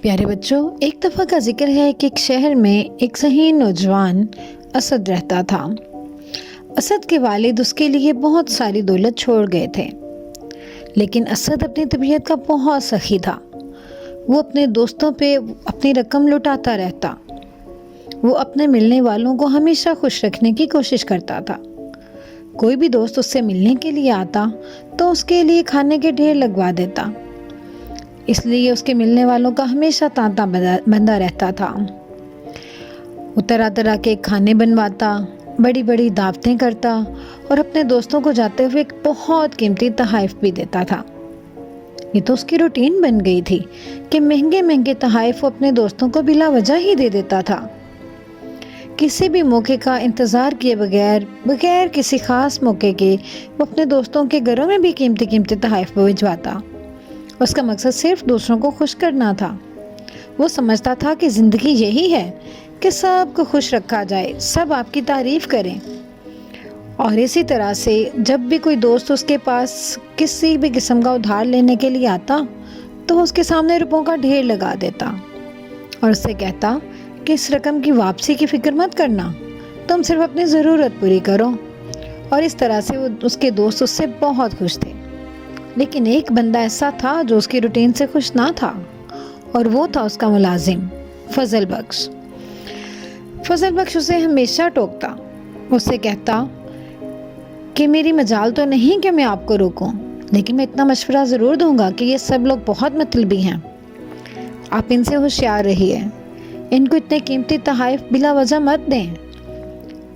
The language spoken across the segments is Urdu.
پیارے بچوں، ایک دفعہ کا ذکر ہے کہ ایک شہر میں ایک ذہین نوجوان اسد رہتا تھا۔ اسد کے والد اس کے لیے بہت ساری دولت چھوڑ گئے تھے، لیکن اسد اپنی طبیعت کا بہت سخی تھا۔ وہ اپنے دوستوں پہ اپنی رقم لٹاتا رہتا۔ وہ اپنے ملنے والوں کو ہمیشہ خوش رکھنے کی کوشش کرتا تھا۔ کوئی بھی دوست اس سے ملنے کے لیے آتا تو اس کے لیے کھانے کے ڈھیر لگوا دیتا، اس لیے اس کے ملنے والوں کا ہمیشہ تانتا بندہ رہتا تھا۔ وہ طرح طرح کے کھانے بنواتا، بڑی بڑی دعوتیں کرتا اور اپنے دوستوں کو جاتے ہوئے ایک بہت قیمتی تحائف بھی دیتا تھا۔ یہ تو اس کی روٹین بن گئی تھی کہ مہنگے مہنگے تحائف وہ اپنے دوستوں کو بلا وجہ ہی دے دیتا تھا۔ کسی بھی موقع کا انتظار کیے بغیر کسی خاص موقع کے وہ اپنے دوستوں کے گھروں میں بھی قیمتی قیمتی تحائف بھجواتا۔ اس کا مقصد صرف دوسروں کو خوش کرنا تھا۔ وہ سمجھتا تھا کہ زندگی یہی ہے کہ سب کو خوش رکھا جائے، سب آپ کی تعریف کریں۔ اور اسی طرح سے جب بھی کوئی دوست اس کے پاس کسی بھی قسم کا ادھار لینے کے لیے آتا تو اس کے سامنے روپوں کا ڈھیر لگا دیتا اور اس سے کہتا کہ اس رقم کی واپسی کی فکر مت کرنا، تم صرف اپنی ضرورت پوری کرو۔ اور اس طرح سے اس کے دوست اس سے بہت خوش تھے۔ لیکن ایک بندہ ایسا تھا جو اس کی روٹین سے خوش نہ تھا، اور وہ تھا اس کا ملازم فضل بخش۔ فضل بخش اسے ہمیشہ ٹوکتا، اس سے کہتا کہ میری مجال تو نہیں کہ میں آپ کو روکوں، لیکن میں اتنا مشورہ ضرور دوں گا کہ یہ سب لوگ بہت مطلبی ہیں، آپ ان سے ہوشیار رہیے، ان کو اتنے قیمتی تحائف بلا وجہ مت دیں۔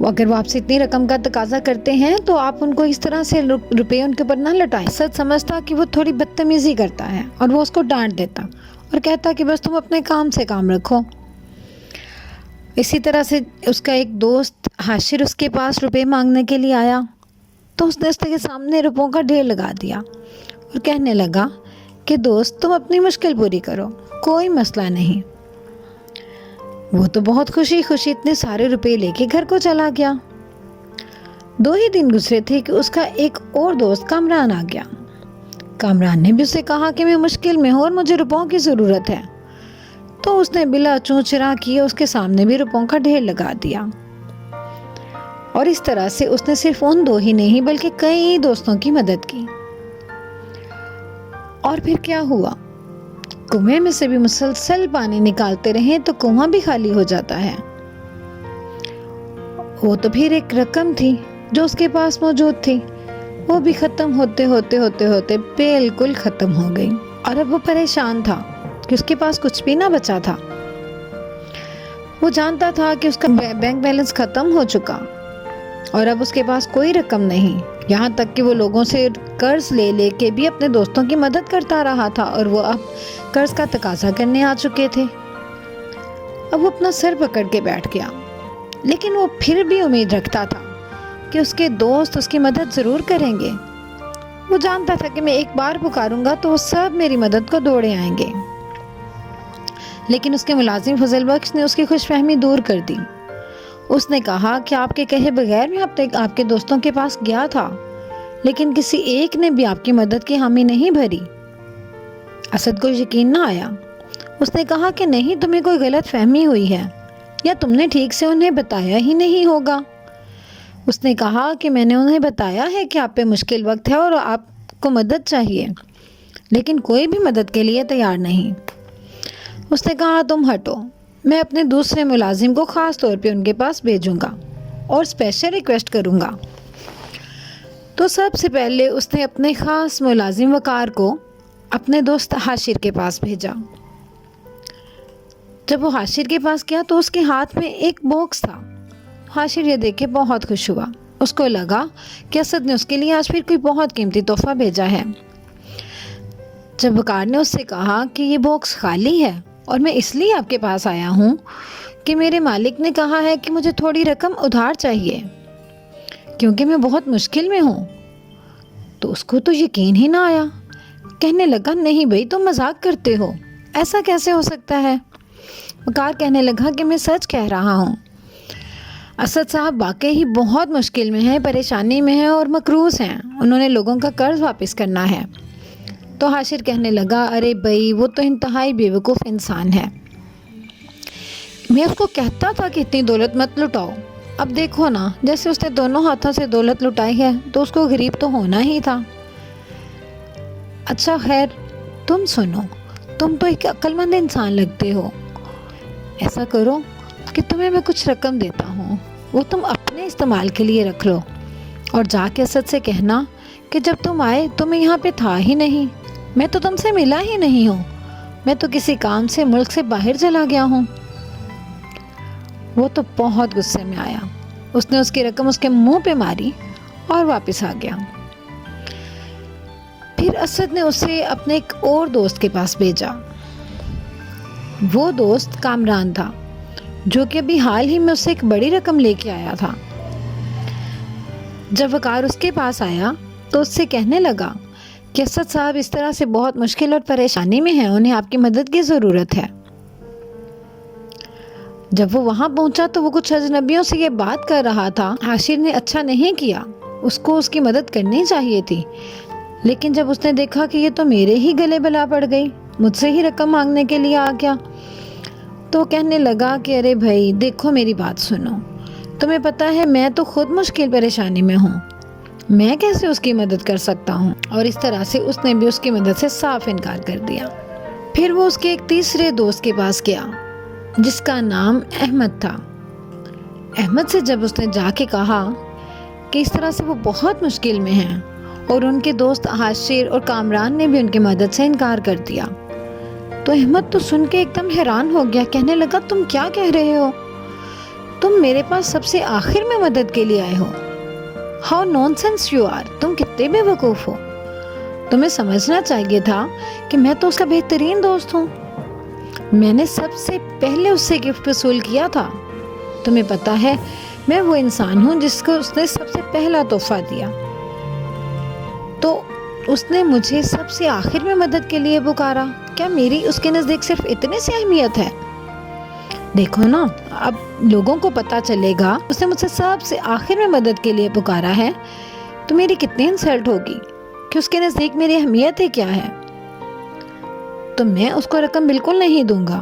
اگر وہ آپ سے اتنی رقم کا تقاضا کرتے ہیں تو آپ ان کو اس طرح سے روپے ان کے اوپر نہ لٹائیں۔ اسد سمجھتا کہ وہ تھوڑی بدتمیزی کرتا ہے اور وہ اس کو ڈانٹ دیتا اور کہتا کہ بس تم اپنے کام سے کام رکھو۔ اسی طرح سے اس کا ایک دوست حاشر اس کے پاس روپے مانگنے کے لیے آیا تو اس نے اس کے سامنے روپوں کا ڈھیر لگا دیا اور کہنے لگا کہ دوست تم اپنی مشکل پوری کرو، کوئی مسئلہ نہیں۔ وہ تو بہت خوشی اتنے سارے روپے لے کے گھر کو چلا گیا۔ 2 ہی دن گزرے تھے کہ اس کا ایک اور دوست کامران آ گیا۔ کامران نے بھی اسے کہا کہ میں مشکل میں ہوں اور مجھے روپوں کی ضرورت ہے، تو اس نے بلا چوں چرا کیے اس کے سامنے بھی روپوں کا ڈھیر لگا دیا۔ اور اس طرح سے اس نے صرف ان 2 ہی نہیں بلکہ کئی دوستوں کی مدد کی۔ اور پھر کیا ہوا؟ کنویں میں سے بھی مسلسل پانی نکالتے رہے تو کنواں بھی خالی ہو جاتا ہے۔ وہ تو پھر ایک رقم تھی جو اس کے پاس موجود تھی، وہ بھی ختم ہوتے بالکل ختم ہو گئی، اور اب وہ پریشان تھا کہ اس کے پاس کچھ بھی نہ بچا تھا۔ وہ جانتا تھا کہ اس کا بینک بیلنس ختم ہو چکا اور اب اس کے پاس کوئی رقم نہیں، یہاں تک کہ وہ لوگوں سے قرض لے کے بھی اپنے دوستوں کی مدد کرتا رہا تھا، اور وہ اب قرض کا تقاضا کرنے آ چکے تھے۔ اب وہ اپنا سر پکڑ کے بیٹھ گیا، لیکن وہ پھر بھی امید رکھتا تھا کہ اس کے دوست اس کی مدد ضرور کریں گے۔ وہ جانتا تھا کہ میں ایک بار پکاروں گا تو وہ سب میری مدد کو دوڑے آئیں گے۔ لیکن اس کے ملازم فضل بخش نے اس کی خوش فہمی دور کر دی۔ اس نے کہا کہ آپ کے کہے بغیر میں آپ کے دوستوں کے پاس گیا تھا، لیکن کسی ایک نے بھی آپ کی مدد کی حامی نہیں بھری۔ اسد کو یقین نہ آیا۔ اس نے کہا کہ نہیں، تمہیں کوئی غلط فہمی ہوئی ہے، یا تم نے ٹھیک سے انہیں بتایا ہی نہیں ہوگا۔ اس نے کہا کہ میں نے انہیں بتایا ہے کہ آپ پہ مشکل وقت ہے اور آپ کو مدد چاہیے، لیکن کوئی بھی مدد کے لیے تیار نہیں۔ اس نے کہا تم ہٹو، میں اپنے دوسرے ملازم کو خاص طور پہ ان کے پاس بھیجوں گا اور اسپیشل ریکویسٹ کروں گا۔ تو سب سے پہلے اس نے اپنے خاص ملازم وقار کو اپنے دوست حاشر کے پاس بھیجا۔ جب وہ حاشر کے پاس گیا تو اس کے ہاتھ میں ایک باکس تھا۔ حاشر یہ دیکھ کے بہت خوش ہوا۔ اس کو لگا کہ اسد نے اس کے لیے آج پھر کوئی بہت قیمتی تحفہ بھیجا ہے۔ جب وقار نے اس سے کہا کہ یہ باکس خالی ہے اور میں اس لیے آپ کے پاس آیا ہوں کہ میرے مالک نے کہا ہے کہ مجھے تھوڑی رقم ادھار چاہیے کیونکہ میں بہت مشکل میں ہوں، تو اس کو تو یقین ہی نہ آیا۔ کہنے لگا نہیں بھائی، تم مذاق کرتے ہو، ایسا کیسے ہو سکتا ہے؟ وقار کہنے لگا کہ میں سچ کہہ رہا ہوں، اسد صاحب واقعی ہی بہت مشکل میں ہیں، پریشانی میں ہیں اور مقروض ہیں، انہوں نے لوگوں کا قرض واپس کرنا ہے، تو حاشر کہنے لگا ارے بھائی وہ تو انتہائی بیوقوف انسان ہے، میں اس کو کہتا تھا کہ اتنی دولت مت لٹاؤ، اب دیکھو نا جیسے اس نے دونوں ہاتھوں سے دولت لٹائی ہے تو اس کو غریب تو ہونا ہی تھا۔ اچھا خیر تم سنو، تم تو ایک عقل مند انسان لگتے ہو، ایسا کرو کہ تمہیں میں کچھ رقم دیتا ہوں، وہ تم اپنے استعمال کے لیے رکھ لو، اور جا کے اسد سے کہنا کہ جب تم آئے تو میں یہاں پہ تھا ہی نہیں، میں تو تم سے ملا ہی نہیں ہوں، میں تو کسی کام سے ملک سے باہر چلا گیا ہوں۔ وہ تو بہت غصے میں آیا، اس نے اس کی رقم اس کے منہ پہ ماری اور واپس آ گیا۔ پھر اسد نے اسے اپنے ایک اور دوست کے پاس بھیجا۔ وہ دوست کامران تھا جو کہ ابھی حال ہی میں اسے ایک بڑی رقم لے کے آیا تھا۔ جب وقار اس کے پاس آیا تو اس سے کہنے لگا کہ اسد صاحب اس طرح سے بہت مشکل اور پریشانی میں ہیں، انہیں آپ کی مدد کی ضرورت ہے۔ جب وہ وہاں پہنچا تو وہ کچھ اجنبیوں سے یہ بات کر رہا تھا۔ حاشر نے اچھا نہیں کیا، اس کو اس کی مدد کرنی چاہیے تھی، لیکن جب اس نے دیکھا کہ یہ تو میرے ہی گلے بلا پڑ گئی، مجھ سے ہی رقم مانگنے کے لیے آ گیا، تو کہنے لگا کہ ارے بھائی دیکھو میری بات سنو، تمہیں پتہ ہے میں تو خود مشکل پریشانی میں ہوں، میں کیسے اس کی مدد کر سکتا ہوں؟ اور اس طرح سے اس نے بھی اس کی مدد سے صاف انکار کر دیا۔ پھر وہ اس کے ایک تیسرے دوست کے پاس گیا جس کا نام احمد تھا۔ احمد سے جب اس نے جا کے کہا کہ اس طرح سے وہ بہت مشکل میں ہیں اور ان کے دوست حاشر اور کامران نے بھی ان کی مدد سے انکار کر دیا، تو احمد تو سن کے ایک دم حیران ہو گیا، کہنے لگا تم کیا کہہ رہے ہو؟ تم میرے پاس سب سے آخر میں مدد کے لیے آئے ہو، how nonsense you are, تم کتنے بے وقوف ہو، تمہیں سمجھنا چاہیے تھا کہ میں تو اس کا بہترین دوست ہوں، میں نے سب سے پہلے اس سے گفٹ وصول کیا تھا، تمہیں پتا ہے میں وہ انسان ہوں جس کو اس نے سب سے پہلا تحفہ دیا، تو اس نے مجھے سب سے آخر میں مدد کے لیے پکارا، کیا میری اس کے نزدیک صرف اتنی سی اہمیت ہے؟ دیکھو نا اب لوگوں کو پتا چلے گا اس نے مجھ سے سب سے آخر میں مدد کے لیے پکارا ہے تو میری کتنی انسلٹ ہوگی کہ اس کے نزدیک میری اہمیت ہی کیا ہے، تو میں اس کو رقم بالکل نہیں دوں گا۔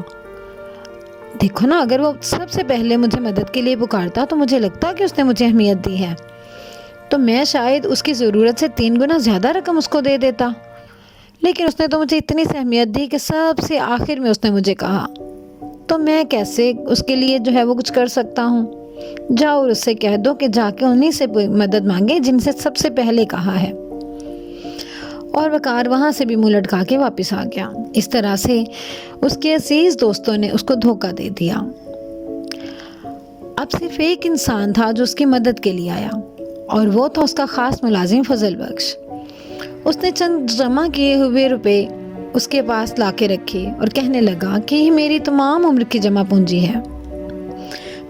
دیکھو نا اگر وہ سب سے پہلے مجھے مدد کے لیے پکارتا تو مجھے لگتا کہ اس نے مجھے اہمیت دی ہے، تو میں شاید اس کی ضرورت سے 3 گنا زیادہ رقم اس کو دے دیتا، لیکن اس نے تو مجھے اتنی سی اہمیت دی کہ سب سے آخر میں اس نے مجھے کہا، تو میں کیسے اس کے لیے جو ہے وہ کچھ کر سکتا ہوں؟ جاؤ اور اس سے کہہ دو کہ جا کے انہی سے مدد مانگے جن سے سب سے پہلے کہا ہے۔ اور وقار وہاں سے بھی منہ لٹکا کے واپس آ گیا۔ اس طرح سے اس کے عزیز دوستوں نے اس کو دھوکہ دے دیا۔ اب صرف ایک انسان تھا جو اس کی مدد کے لیے آیا، اور وہ تھا اس کا خاص ملازم فضل بخش۔ اس نے چند جمع کیے ہوئے روپے اس کے پاس لا کے رکھے اور کہنے لگا کہ یہ میری تمام عمر کی جمع پونجی ہے،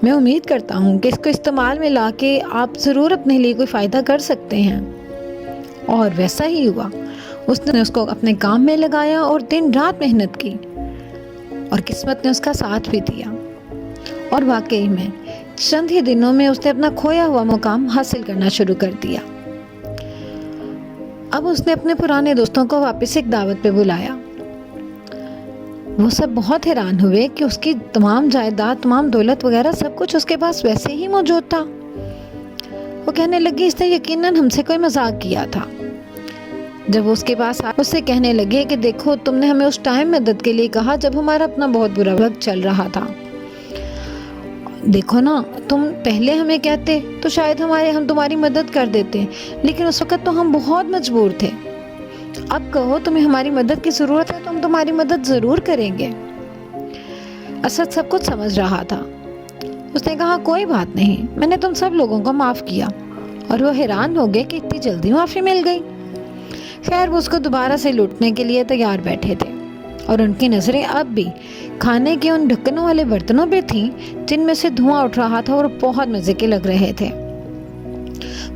میں امید کرتا ہوں کہ اس کو استعمال میں لا کے آپ ضرور اپنے لیے کوئی فائدہ کر سکتے ہیں۔ اور ویسا ہی ہوا، اس نے اس کو اپنے کام میں لگایا اور دن رات محنت کی، اور قسمت نے اس کا ساتھ بھی دیا، اور واقعی میں چند ہی دنوں میں اس نے اپنا کھویا ہوا مقام حاصل کرنا شروع کر دیا۔ اب اس نے اپنے پرانے دوستوں کو واپس ایک دعوت پہ بلایا۔ وہ سب بہت حیران ہوئے کہ اس کی تمام جائیداد، تمام دولت وغیرہ سب کچھ اس کے پاس ویسے ہی موجود تھا۔ وہ کہنے لگے اس نے یقیناً ہم سے کوئی مذاق کیا تھا۔ جب وہ اس کے پاس آئے اس سے کہنے لگے کہ دیکھو تم نے ہمیں اس ٹائم مدد کے لیے کہا جب ہمارا اپنا بہت برا وقت چل رہا تھا، دیکھو نا تم پہلے ہمیں کہتے تو شاید ہم تمہاری مدد کر دیتے، لیکن اس وقت تو ہم بہت مجبور تھے، اب کہو تمہیں ہماری مدد کی ضرورت ہے تو ہم تمہاری مدد ضرور کریں گے۔ اسد سب کچھ سمجھ رہا تھا، اس نے کہا کوئی بات نہیں، میں نے تم سب لوگوں کو معاف کیا، اور وہ حیران ہو گئے کہ اتنی جلدی معافی مل گئی۔ خیر وہ اس کو دوبارہ سے لوٹنے کے لیے تیار بیٹھے تھے، اور ان کی نظریں اب بھی کھانے کے ان ڈھکنوں والے برتنوں پہ تھیں جن میں سے دھواں اٹھ رہا تھا اور بہت مزے کے لگ رہے تھے۔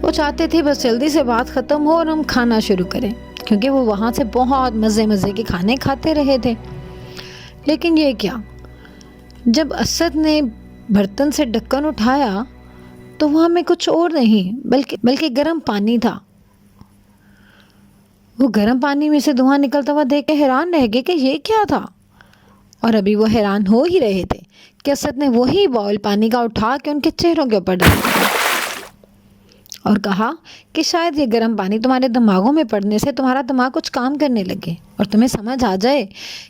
وہ چاہتے تھے بس جلدی سے بات ختم ہو اور ہم کھانا شروع کریں، کیونکہ وہ وہاں سے بہت مزے کے کھانے کھاتے رہے تھے۔ لیکن یہ کیا، جب اسد نے برتن سے ڈھکن اٹھایا تو وہاں میں کچھ اور نہیں بلکہ گرم پانی تھا۔ وہ گرم پانی میں سے دھواں نکلتا ہوا دیکھ کے حیران رہ گئے کہ یہ کیا تھا، اور ابھی وہ حیران ہو ہی رہے تھے کہ اسد نے وہی باؤل پانی کا اٹھا کے ان کے چہروں کے اوپر ڈالا اور کہا کہ شاید یہ گرم پانی تمہارے دماغوں میں پڑنے سے تمہارا دماغ کچھ کام کرنے لگے اور تمہیں سمجھ آ جائے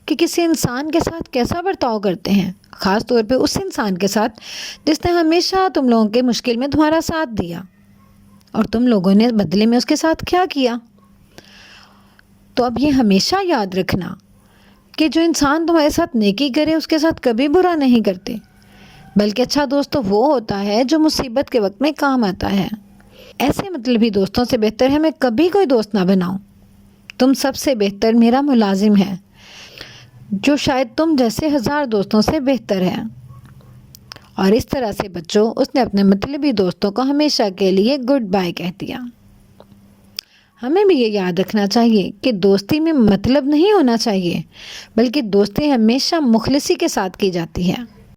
کہ کسی انسان کے ساتھ کیسا برتاؤ کرتے ہیں، خاص طور پہ اس انسان کے ساتھ جس نے ہمیشہ تم لوگوں کے مشکل میں تمہارا ساتھ دیا اور تم لوگوں نے بدلے میں اس کے ساتھ کیا کیا۔ تو اب یہ ہمیشہ یاد رکھنا کہ جو انسان تمہارے ساتھ نیکی کرے اس کے ساتھ کبھی برا نہیں کرتے، بلکہ اچھا دوست تو وہ ہوتا ہے جو مصیبت کے وقت میں کام آتا ہے۔ ایسے مطلبی دوستوں سے بہتر ہے میں کبھی کوئی دوست نہ بناؤں۔ تم سب سے بہتر میرا ملازم ہے جو شاید تم جیسے 1000 دوستوں سے بہتر ہے۔ اور اس طرح سے بچوں، اس نے اپنے مطلبی دوستوں کو ہمیشہ کے لیے گڈ بائی کہہ دیا۔ ہمیں بھی یہ یاد رکھنا چاہیے کہ دوستی میں مطلب نہیں ہونا چاہیے، بلکہ دوستی ہمیشہ مخلصی کے ساتھ کی جاتی ہے۔